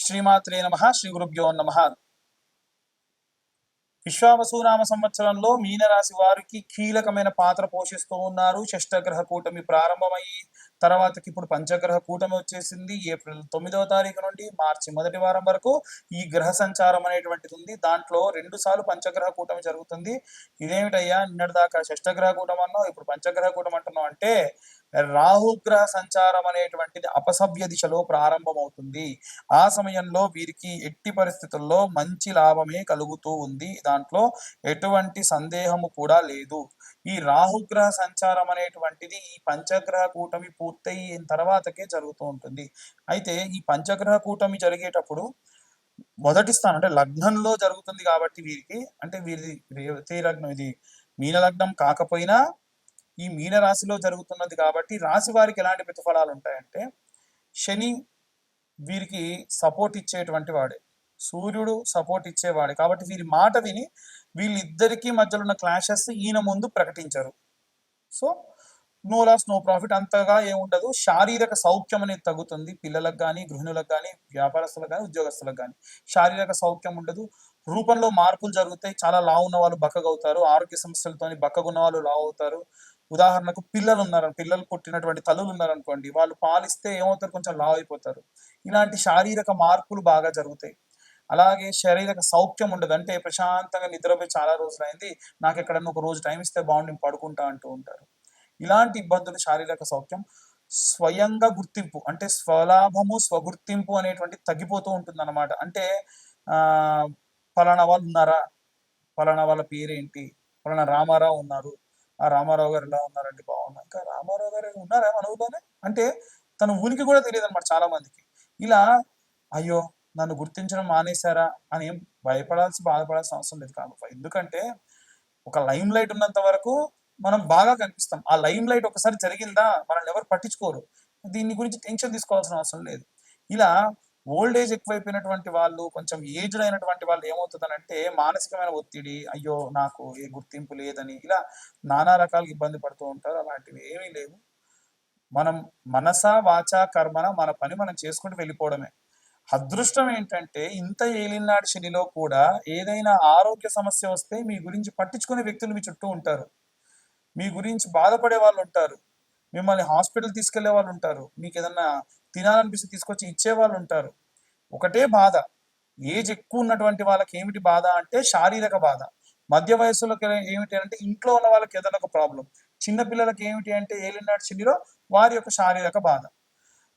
శ్రీమాత్రే నమః. శ్రీ గురుభ్యో నమః. విశ్వావసునామ సంవత్సరంలో మీనరాశి వారికి కీలకమైన పాత్ర పోషిస్తూ ఉన్నారు. షష్టగ్రహ కూటమి ప్రారంభమయ్యి తర్వాతకి ఇప్పుడు పంచగ్రహ కూటమి వచ్చేసింది. ఏప్రిల్ 9వ తారీఖు నుండి మార్చి మొదటి వారం వరకు ఈ గ్రహ సంచారం అనేటువంటిది ఉంది. దాంట్లో 2 సార్లు పంచగ్రహ కూటమి జరుగుతుంది. ఇదేమిటయ్యా నిన్నటిదాకా షష్టగ్రహ కూటమి అన్నావు, ఇప్పుడు పంచగ్రహ కూటమి అంటున్నావు అంటే రాహుగ్రహ సంచారం అనేటువంటిది అపసవ్య దిశలో ప్రారంభమవుతుంది. ఆ సమయంలో వీరికి ఎట్టి పరిస్థితుల్లో మంచి లాభమే కలుగుతూ ఉంది. దాంట్లో ఎటువంటి సందేహము కూడా లేదు. ఈ రాహుగ్రహ సంచారం అనేటువంటిది ఈ పంచగ్రహ కూటమి పూర్తయిన తర్వాతకే జరుగుతూ ఉంటుంది. అయితే ఈ పంచగ్రహ కూటమి జరిగేటప్పుడు మొదటి స్థానం అంటే లగ్నంలో జరుగుతుంది కాబట్టి వీరికి, అంటే వీరిది రేవతి లగ్నం, ఇది మీన లగ్నం కాకపోయినా ఈ మీన రాశిలో జరుగుతున్నది కాబట్టి రాశి వారికి ఎలాంటి ప్రతిఫలాలు ఉంటాయంటే, శని వీరికి సపోర్ట్ ఇచ్చేటువంటి వాడే, సూర్యుడు సపోర్ట్ ఇచ్చేవాడే కాబట్టి వీరి మాట విని వీళ్ళిద్దరికీ మధ్యలో ఉన్న క్లాషెస్ ఈయన ముందు ప్రకటించరు. So no loss no profit, అంతగా ఏముండదు. శారీరక సౌఖ్యం అనేది తగ్గుతుంది. పిల్లలకు కానీ, గృహిణులకు కానీ, వ్యాపారస్తులకు కానీ, ఉద్యోగస్తులకు కానీ శారీరక సౌఖ్యం ఉండదు. రూపంలో మార్పులు జరుగుతాయి. చాలా లావు ఉన్న వాళ్ళు బక్కగవుతారు. ఆరోగ్య సమస్యలతో బక్కగున్న వాళ్ళు లావు అవుతారు. ఉదాహరణకు పిల్లలు పుట్టినటువంటి తల్లులు ఉన్నారనుకోండి, వాళ్ళు పాలిస్తే ఏమవుతారు, కొంచెం లావు అయిపోతారు. ఇలాంటి శారీరక మార్పులు బాగా జరుగుతాయి. అలాగే శారీరక సౌఖ్యం ఉండదు. అంటే ప్రశాంతంగా నిద్రపోయి చాలా రోజులైంది, నాకు ఎక్కడన్నా ఒక రోజు టైం ఇస్తే బాగుండి నేను పడుకుంటా అంటూ ఉంటారు. ఇలాంటి ఇబ్బందులు, శారీరక సౌఖ్యం, స్వయంగా గుర్తింపు అంటే స్వలాభము స్వగుర్తింపు అనేటువంటి తగ్గిపోతూ ఉంటుంది అనమాట. అంటే ఫలానా వాళ్ళు ఉన్నారా, ఫలానా వాళ్ళ పేరేంటి, ఫలానా రామారావు ఉన్నారు, ఆ రామారావు గారు ఎలా ఉన్నారంటే బాగున్నారు, ఇంకా రామారావు గారు ఉన్నారా మన ఊళ్ళోనే అంటే తన ఉనికి కూడా తెలియదు అనమాట చాలా మందికి. ఇలా అయ్యో నన్ను గుర్తించడం మానేశారా అని ఏం బాధపడాల్సిన అవసరం లేదు. కాబట్టి ఎందుకంటే ఒక లైమ్ లైట్ ఉన్నంత వరకు మనం బాగా కనిపిస్తాం. ఆ లైమ్ లైట్ ఒకసారి జరిగిందా మనల్ని ఎవరు పట్టించుకోరు. దీని గురించి టెన్షన్ తీసుకోవాల్సిన అవసరం లేదు. ఇలా ఓల్డ్ ఏజ్ ఎక్కువైపోయినటువంటి వాళ్ళు, కొంచెం ఏజ్డ్ అయినటువంటి వాళ్ళు ఏమవుతుందనంటే మానసికమైన ఒత్తిడి, అయ్యో నాకు ఏ గుర్తింపు లేదని ఇలా నానా రకాలుగా ఇబ్బంది పడుతూ ఉంటారు. అలాంటివి ఏమీ లేవు. మనం మనస వాచ కర్మన మన పని మనం చేసుకుంటూ వెళ్ళిపోవడమే. అదృష్టం ఏంటంటే ఇంత ఏలినాటి శనిలో కూడా ఏదైనా ఆరోగ్య సమస్య వస్తే మీ గురించి పట్టించుకునే వ్యక్తులు మీ చుట్టూ ఉంటారు. మీ గురించి బాధపడే వాళ్ళు ఉంటారు. మిమ్మల్ని హాస్పిటల్ తీసుకెళ్లే వాళ్ళు ఉంటారు. మీకు ఏదన్నా తినాలనిపిస్తే తీసుకొచ్చి ఇచ్చే వాళ్ళు ఉంటారు. ఒకటే బాధ, ఏజ్ ఎక్కువ ఉన్నటువంటి వాళ్ళకి ఏమిటి బాధ అంటే శారీరక బాధ. మధ్య వయస్సులోకి ఏమిటి అంటే ఇంట్లో ఉన్న వాళ్ళకి ఏదైనా ఒక ప్రాబ్లం. చిన్న పిల్లలకి ఏమిటి అంటే ఏలినాటి శనిలో వారి యొక్క శారీరక బాధ.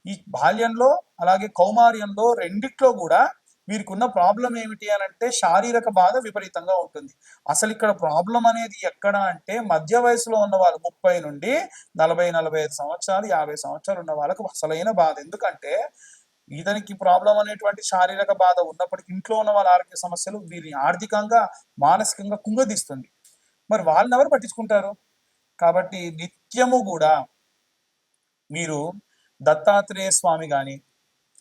ఈ బాల్యంలో అలాగే కౌమార్యంలో రెండిట్లో కూడా వీరికున్న ప్రాబ్లం ఏమిటి అని అంటే శారీరక బాధ విపరీతంగా ఉంటుంది. అసలు ఇక్కడ ప్రాబ్లం అనేది ఎక్కడ అంటే మధ్య వయసులో ఉన్న వాళ్ళు 30 నుండి 40-45 సంవత్సరాలు 50 సంవత్సరాలు ఉన్న వాళ్ళకు అసలైన బాధ. ఎందుకంటే ఇతనికి ప్రాబ్లం అనేటువంటి శారీరక బాధ ఉన్నప్పటికీ ఇంట్లో ఉన్న వాళ్ళ ఆరోగ్య సమస్యలు వీరిని ఆర్థికంగా మానసికంగా కుంగదీస్తుంది. మరి వాళ్ళని ఎవరు పట్టించుకుంటారు? కాబట్టి నిత్యము కూడా మీరు దత్తాత్రేయ స్వామి కానీ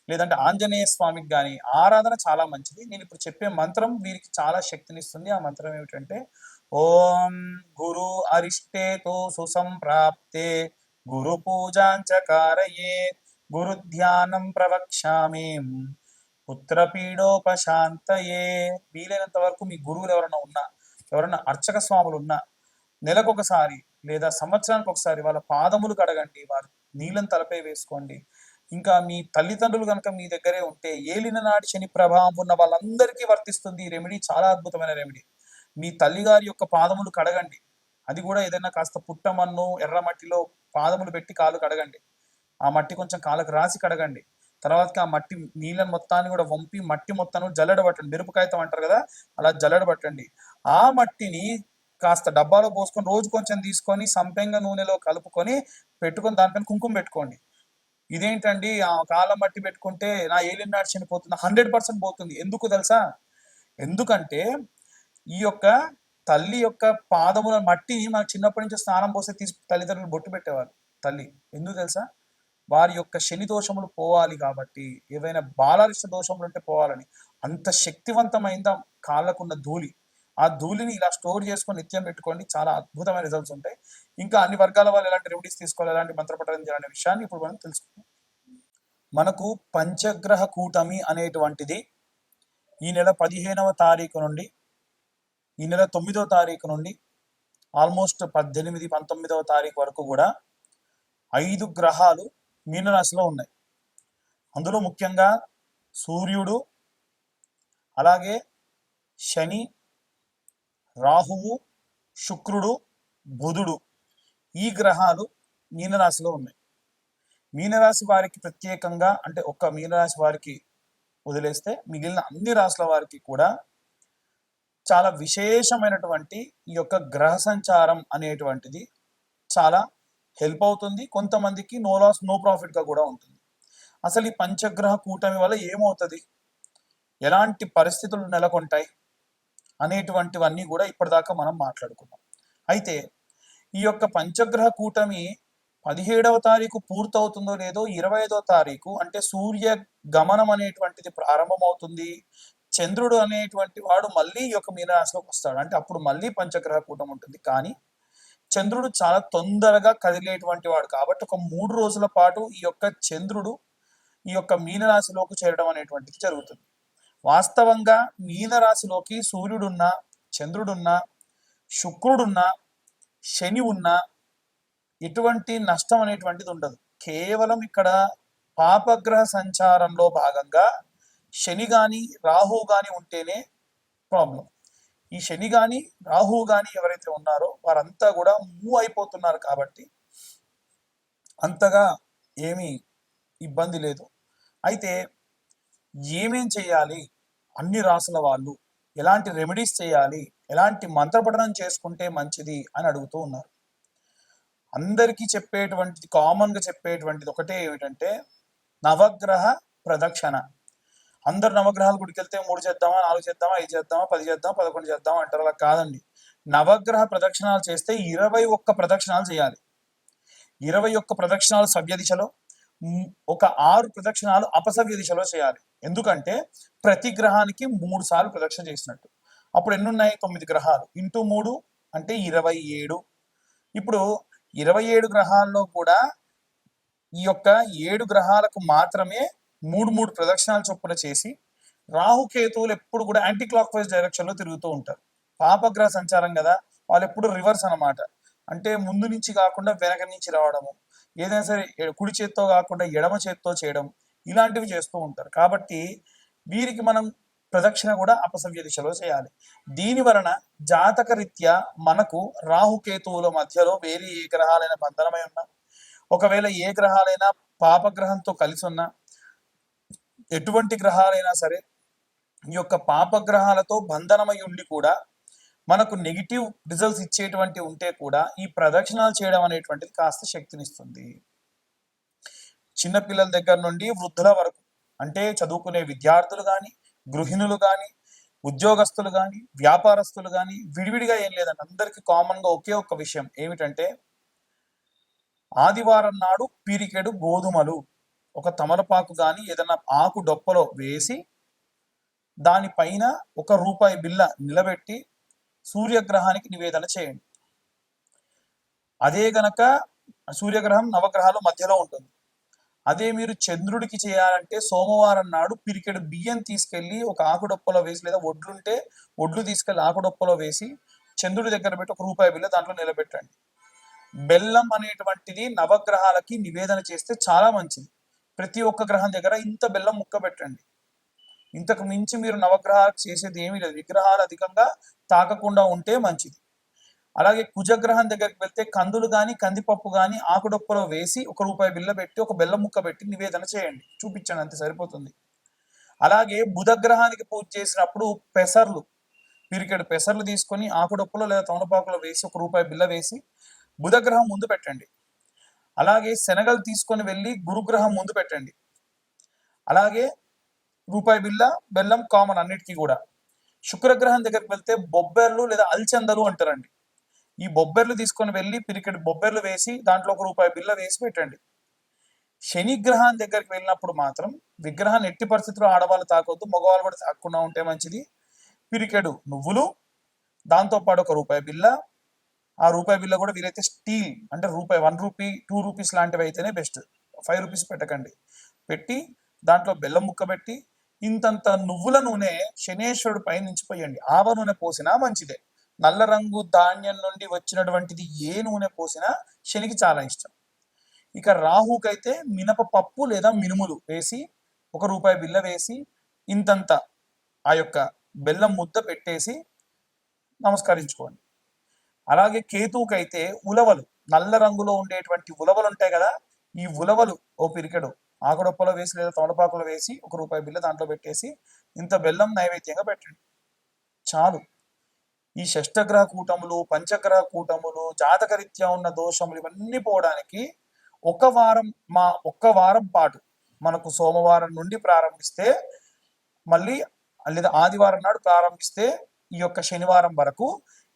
లేదంటే ఆంజనేయ స్వామికి కానీ ఆరాధన చాలా మంచిది. నేను ఇప్పుడు చెప్పే మంత్రం వీరికి చాలా శక్తినిస్తుంది. ఆ మంత్రం ఏమిటంటే ఓం గురు అరిష్టేతో సుసంప్రాప్తే గురు పూజాంచకారయే గురు ధ్యానం ప్రవక్ష్యామి పుత్రపీడోపశాంతయే. వీలైనంత వరకు మీ గురువులు ఎవరైనా అర్చక స్వాములు ఉన్నా నెలకొకసారి లేదా సంవత్సరానికి ఒకసారి వాళ్ళ పాదములు కడగండి, వారి నీళ్ళని తలపై వేసుకోండి. ఇంకా మీ తల్లిదండ్రులు కనుక మీ దగ్గరే ఉంటే ఏలిన నాటి శని ప్రభావం ఉన్న వాళ్ళందరికీ వర్తిస్తుంది ఈ రెమెడీ. చాలా అద్భుతమైన రెమెడీ. మీ తల్లిగారి యొక్క పాదములు కడగండి. అది కూడా ఏదైనా కాస్త పుట్టమన్ను ఎర్రమట్టిలో పాదములు పెట్టి కాలు కడగండి. ఆ మట్టి కొంచెం కాళ్ళకు రాసి కడగండి. తర్వాతకి ఆ మట్టి నీళ్ళని మొత్తాన్ని కూడా వంపి మట్టి మొత్తాన్ని జల్లెడబట్టండి. మిరపకాయతం అంటారు కదా, అలా జల్లెడబట్టండి. ఆ మట్టిని కాస్త డబ్బాలో పోసుకొని రోజు కొంచెం తీసుకొని సంపెంగ నూనెలో కలుపుకొని పెట్టుకొని దానిపైన కుంకుమ పెట్టుకోండి. ఇదేంటండి ఆ కాళ్ళ మట్టి పెట్టుకుంటే నా ఏలినాటి శని పోతుంది? 100% పోతుంది. ఎందుకు తెలుసా? ఎందుకంటే ఈ యొక్క తల్లి యొక్క పాదముల మట్టిని మనకు చిన్నప్పటి నుంచి స్నానం పోస్తే తల్లిదండ్రులు బొట్టు పెట్టేవారు తల్లి. ఎందుకు తెలుసా? వారి యొక్క శని దోషములు పోవాలి కాబట్టి, ఏవైనా బాలారిష్ట దోషములు ఉంటే పోవాలని. అంత శక్తివంతమైన కాళ్ళకున్న ధూళి, ఆ ధూళిని ఇలా స్టోర్ చేసుకొని నిత్యం పెట్టుకోండి. చాలా అద్భుతమైన రిజల్ట్స్ ఉంటాయి. ఇంకా అన్ని వర్గాల వాళ్ళు ఎలాంటి రెమెడీస్ తీసుకోవాలి, ఎలాంటి మంత్రపఠనం చేయాలనే విషయాన్ని ఇప్పుడు మనం తెలుసుకుందాం. మనకు పంచగ్రహ కూటమి అనేటువంటిది ఈ నెల 15వ తారీఖు నుండి ఈ నెల 9వ తారీఖు నుండి ఆల్మోస్ట్ 18, 19వ తారీఖు వరకు కూడా 5 గ్రహాలు మీనరాశిలో ఉన్నాయి. అందులో ముఖ్యంగా సూర్యుడు, అలాగే శని, రాహువు, శుక్రుడు, బుధుడు, ఈ గ్రహాలు మీనరాశిలో ఉన్నాయి. మీనరాశి వారికి ప్రత్యేకంగా, అంటే ఒక్క మీనరాశి వారికి వదిలేస్తే మిగిలిన అన్ని రాశుల వారికి కూడా చాలా విశేషమైనటువంటి ఈ యొక్క గ్రహ సంచారం అనేటువంటిది చాలా హెల్ప్ అవుతుంది. కొంతమందికి నో లాస్ నో ప్రాఫిట్గా కూడా ఉంటుంది. అసలు ఈ పంచగ్రహ కూటమి వల్ల ఏమవుతుంది, ఎలాంటి పరిస్థితులు నెలకొంటాయి అనేటువంటివన్నీ కూడా ఇప్పటిదాకా మనం మాట్లాడుకున్నాం. అయితే ఈ యొక్క పంచగ్రహ కూటమి 17వ తారీఖు పూర్తవుతుందో లేదో 25వ తారీఖు అంటే సూర్య గమనం అనేటువంటిది ప్రారంభమవుతుంది. చంద్రుడు అనేటువంటి వాడు మళ్ళీ ఈ యొక్క మీనరాశిలోకి వస్తాడు. అంటే అప్పుడు మళ్ళీ పంచగ్రహ కూటమి ఉంటుంది. కానీ చంద్రుడు చాలా తొందరగా కదిలేటువంటి వాడు కాబట్టి ఒక 3 రోజుల పాటు ఈ యొక్క చంద్రుడు ఈ యొక్క మీనరాశిలోకి చేరడం అనేటువంటిది జరుగుతుంది. వాస్తవంగా మీనరాశిలోకి సూర్యుడున్నా, చంద్రుడున్నా, శుక్రుడున్నా, శని ఉన్నా ఎటువంటి నష్టం అనేటువంటిది ఉండదు. కేవలం ఇక్కడ పాపగ్రహ సంచారంలో భాగంగా శని కానీ రాహు కానీ ఉంటేనే ప్రాబ్లం. ఈ శని కానీ రాహు కానీ ఎవరైతే ఉన్నారో వారంతా కూడా మూవ్ అయిపోతున్నారు కాబట్టి అంతగా ఏమీ ఇబ్బంది లేదు. అయితే ఏమేం చేయాలి, అన్ని రాసుల వాళ్ళు ఎలాంటి రెమెడీస్ చేయాలి, ఎలాంటి మంత్రపఠనం చేసుకుంటే మంచిది అని అడుగుతూ ఉన్నారు. అందరికీ చెప్పేటువంటిది, కామన్గా చెప్పేటువంటిది ఒకటే ఏమిటంటే నవగ్రహ ప్రదక్షిణ. అందరు నవగ్రహాల గుడికి వెళ్తే 3 చేద్దామా, 4 చేద్దామా, 5 చేద్దామా, 10 చేద్దామా, 11 చేద్దామా అంటారు. అలా కాదండి. నవగ్రహ ప్రదక్షిణాలు చేస్తే 21 ప్రదక్షిణాలు చేయాలి. 21 ప్రదక్షిణాలు సవ్య దిశలో, ఒక 6 ప్రదక్షిణాలు అపసవ్య దిశలో చేయాలి. ఎందుకంటే ప్రతి గ్రహానికి 3 సార్లు ప్రదక్షిణ చేసినట్టు. అప్పుడు ఎన్ని ఉన్నాయి? 9 గ్రహాలు ఇంటూ 3 అంటే 27. ఇప్పుడు 27 గ్రహాల్లో కూడా ఈ యొక్క 7 గ్రహాలకు మాత్రమే 3 ప్రదక్షిణాలు చొప్పున చేసి, రాహుకేతువులు ఎప్పుడు కూడా యాంటీ క్లాక్ వైజ్ డైరెక్షన్లో తిరుగుతూ ఉంటారు. పాపగ్రహ సంచారం కదా, వాళ్ళు ఎప్పుడు రివర్స్ అన్నమాట. అంటే ముందు నుంచి కాకుండా వెనక నుంచి రావడము, ఏదైనా సరే కుడి చేత్తో కాకుండా ఎడమ చేత్తో చేయడం, ఇలాంటివి చేస్తూ ఉంటారు. కాబట్టి వీరికి మనం ప్రదక్షిణ కూడా అపసవ్య దిశలో చేయాలి. దీని వలన జాతక రీత్యా మనకు రాహుకేతువుల మధ్యలో వేరే ఏ గ్రహాలైనా బంధనమై ఉన్నా, ఒకవేళ ఏ గ్రహాలైనా పాపగ్రహంతో కలిసి ఉన్నా, ఎటువంటి గ్రహాలైనా సరే ఈ యొక్క పాపగ్రహాలతో బంధనమై ఉండి కూడా మనకు నెగిటివ్ రిజల్ట్స్ ఇచ్చేటువంటి ఉంటే కూడా ఈ ప్రదక్షిణాలు చేయడం అనేటువంటిది కాస్త శక్తినిస్తుంది. చిన్నపిల్లల దగ్గర నుండి వృద్ధుల వరకు, అంటే చదువుకునే విద్యార్థులు కానీ, గృహిణులు కానీ, ఉద్యోగస్తులు కానీ, వ్యాపారస్తులు కానీ, విడివిడిగా ఏం లేదండి, అందరికీ కామన్గా ఒకే ఒక్క విషయం ఏమిటంటే ఆదివారం నాడు పిరికెడు గోధుమలు, ఒక తమలపాకు కానీ ఏదైనా ఆకు డొప్పలో వేసి దానిపైన ₹1 బిల్ల నిలబెట్టి సూర్యగ్రహానికి నివేదన చేయండి. అదే గనక సూర్యగ్రహం నవగ్రహాల మధ్యలో ఉంటుంది. అదే మీరు చంద్రుడికి చేయాలంటే సోమవారం నాడు పిరికెడు బియ్యం తీసుకెళ్లి ఒక ఆకుడొప్పలో వేసి, లేదా ఒడ్లుంటే ఒడ్లు తీసుకెళ్లి ఆకుడొప్పలో వేసి చంద్రుడి దగ్గర పెట్టి ₹1 బిల్ల దాంట్లో నిలబెట్టండి. బెల్లం అనేటువంటిది నవగ్రహాలకి నివేదన చేస్తే చాలా మంచిది. ప్రతి ఒక్క గ్రహం దగ్గర ఇంత బెల్లం ముక్క పెట్టండి. ఇంతకు మించి మీరు నవగ్రహాలకు చేసేది ఏమీ లేదు. విగ్రహాలు అధికంగా తాకకుండా ఉంటే మంచిది. అలాగే కుజగ్రహం దగ్గరికి వెళ్తే కందులు కానీ, కందిపప్పు కానీ ఆకుడొప్పలో వేసి ₹1 బిల్ల పెట్టి ఒక బెల్లం ముక్క పెట్టి నివేదన చేయండి, చూపించండి, అంతే సరిపోతుంది. అలాగే బుధగ్రహానికి పూజ చేసినప్పుడు పెసర్లు, పిరికెడు పెసర్లు తీసుకొని ఆకుడొప్పలో లేదా తమలపాకులో వేసి ₹1 బిల్ల వేసి బుధగ్రహం ముందు పెట్టండి. అలాగే శనగలు తీసుకొని వెళ్ళి గురుగ్రహం ముందు పెట్టండి. అలాగే ₹1 బిల్ల, బెల్లం కామన్ అన్నిటికీ కూడా. శుక్రగ్రహం దగ్గరికి వెళ్తే బొబ్బెర్లు లేదా అల్చందలు అంటారండి. ఈ బొబ్బెర్లు తీసుకొని వెళ్ళి పిరికెడు బొబ్బెర్లు వేసి దాంట్లో ₹1 బిల్ల వేసి పెట్టండి. శని గ్రహం దగ్గరికి వెళ్ళినప్పుడు మాత్రం విగ్రహాన్ని ఎట్టి పరిస్థితుల్లో ఆడవాళ్ళు తాకొద్దు, మగవాళ్ళు కూడా తాకుండా ఉంటే మంచిది. పిరికెడు నువ్వులు, దాంతోపాటు ₹1 బిల్ల, ఆ ₹1 బిల్ల కూడా వీలైతే స్టీల్, అంటే ₹1, ₹2 లాంటివి అయితేనే బెస్ట్. ₹5 పెట్టకండి. పెట్టి దాంట్లో బెల్లం ముక్క పెట్టి ఇంతంత నువ్వుల నూనె శనేశ్వరుడు పై నుంచి పోయండి. ఆవ నూనె పోసినా మంచిదే. నల్ల రంగు ధాన్యం నుండి వచ్చినటువంటిది ఏ నూనె పోసినా శనికి చాలా ఇష్టం. ఇక రాహుకైతే మినపపప్పు లేదా మినుములు వేసి ₹1 బిల్ల వేసి ఇంతంత ఆ యొక్క బెల్లం ముద్ద పెట్టేసి నమస్కరించుకోండి. అలాగే కేతువుకైతే ఉలవలు, నల్ల రంగులో ఉండేటువంటి ఉలవలు ఉంటాయి కదా, ఈ ఉలవలు ఓ పిరికెడు ఆకుడొప్పలో వేసి లేదా తమలపాకులో వేసి ₹1 బిల్ల దాంట్లో పెట్టేసి ఇంత బెల్లం నైవేద్యంగా పెట్టండి చాలు. ఈ షష్టగ్రహ కూటములు, పంచగ్రహ కూటములు, జాతకరీత్యా ఉన్న దోషములు ఇవన్నీ పోవడానికి ఒక్క వారం పాటు మనకు సోమవారం నుండి ప్రారంభిస్తే మళ్ళీ లేదా ఆదివారం నాడు ప్రారంభిస్తే ఈ యొక్క శనివారం వరకు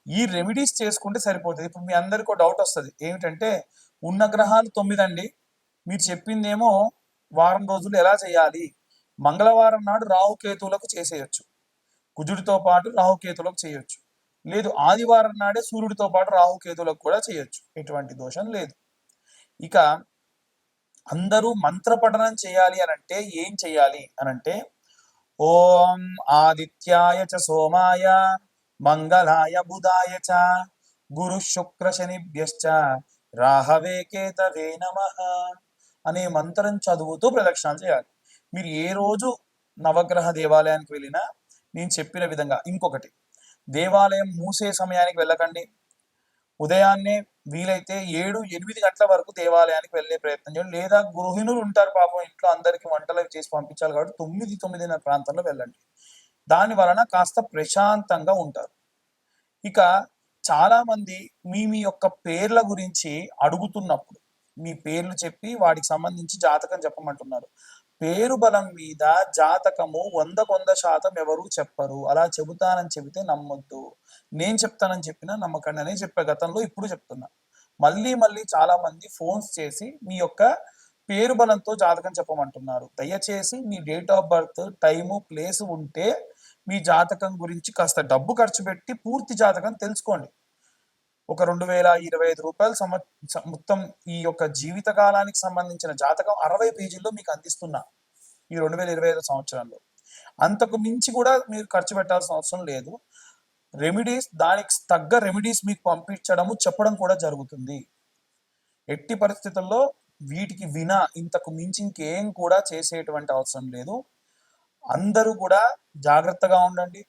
ఈ రెమెడీస్ చేసుకుంటే సరిపోతుంది. ఇప్పుడు మీ అందరికీ డౌట్ వస్తుంది, ఏమిటంటే ఉన్న గ్రహాలు 9 అండి, మీరు చెప్పిందేమో వారం రోజులు ఎలా చేయాలి? మంగళవారం నాడు రాహుకేతువులకు చేసేయచ్చు, కుజుడితో పాటు రాహుకేతువులకు చేయొచ్చు. లేదు ఆదివారం నాడే సూర్యుడితో పాటు రాహుకేతువులకు కూడా చేయొచ్చు, ఎటువంటి దోషం లేదు. ఇక అందరూ మంత్ర పఠనం చేయాలి అనంటే ఏం చేయాలి అనంటే, ఓం ఆదిత్యాయ చ సోమాయ మంగళాయ బుధాయ చ గురు శుక్ర శనిభ్యశ్చ రాహవే కేతవే నమః అనే మంత్రం చదువుతూ ప్రదక్షిణాలు చేయాలి. మీరు ఏ రోజు నవగ్రహ దేవాలయానికి వెళ్ళినా నేను చెప్పిన విధంగా. ఇంకొకటి, దేవాలయం మూసే సమయానికి వెళ్ళకండి. ఉదయాన్నే వీలైతే 7-8 గంటల వరకు దేవాలయానికి వెళ్ళే ప్రయత్నం చేయండి. లేదా గృహిణులు ఉంటారు పాపం, ఇంట్లో అందరికి వంటలు చేసి పంపించాలి కాబట్టి 9-9:30 ప్రాంతంలో వెళ్ళండి. దాని వలన కాస్త ప్రశాంతంగా ఉంటారు. ఇక చాలా మంది మీ యొక్క పేర్ల గురించి అడుగుతున్నప్పుడు మీ పేర్లు చెప్పి వాటికి సంబంధించి జాతకం చెప్పమంటున్నారు. పేరు బలం మీద జాతకము 100% ఎవరు చెప్పరు. అలా చెబుతానని చెబితే నమ్మొద్దు. నేను చెప్తానని చెప్పినా నమ్మకండి అనే చెప్పే గతంలో, ఇప్పుడు చెప్తున్నా. మళ్ళీ చాలా మంది ఫోన్స్ చేసి మీ యొక్క పేరు బలంతో జాతకం చెప్పమంటున్నారు. దయచేసి మీ date of birth, time, place ఉంటే మీ జాతకం గురించి కాస్త డబ్బు ఖర్చు పెట్టి పూర్తి జాతకం తెలుసుకోండి. ఒక ₹2025 మొత్తం ఈ యొక్క జీవిత కాలానికి సంబంధించిన జాతకం 60 పేజీల్లో మీకు అందిస్తున్నా ఈ 2025 సంవత్సరంలో. అంతకు మించి కూడా మీరు ఖర్చు పెట్టాల్సిన అవసరం లేదు. రెమెడీస్, దానికి తగ్గ రెమెడీస్ మీకు పంపించడము, చెప్పడం కూడా జరుగుతుంది. ఎట్టి పరిస్థితుల్లో వీటికి ఇంతకు మించి ఇంకేం కూడా చేసేటువంటి అవసరం లేదు. అందరూ కూడా జాగ్రత్తగా ఉండండి.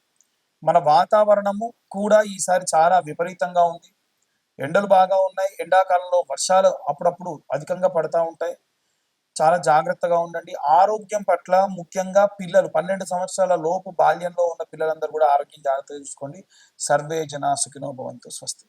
మన వాతావరణము కూడా ఈసారి చాలా విపరీతంగా ఉంది. ఎండలు బాగా ఉన్నాయి. ఎండాకాలంలో వర్షాలు అప్పుడప్పుడు అధికంగా పడతా ఉంటాయి. చాలా జాగ్రత్తగా ఉండండి. ఆరోగ్యం పట్ల ముఖ్యంగా పిల్లలు 12 సంవత్సరాల లోపు బాల్యంలో ఉన్న పిల్లలందరూ కూడా ఆరోగ్యం జాగ్రత్తగా చూసుకోండి. సర్వే జనా సుఖినో భవంతు. స్వస్తి.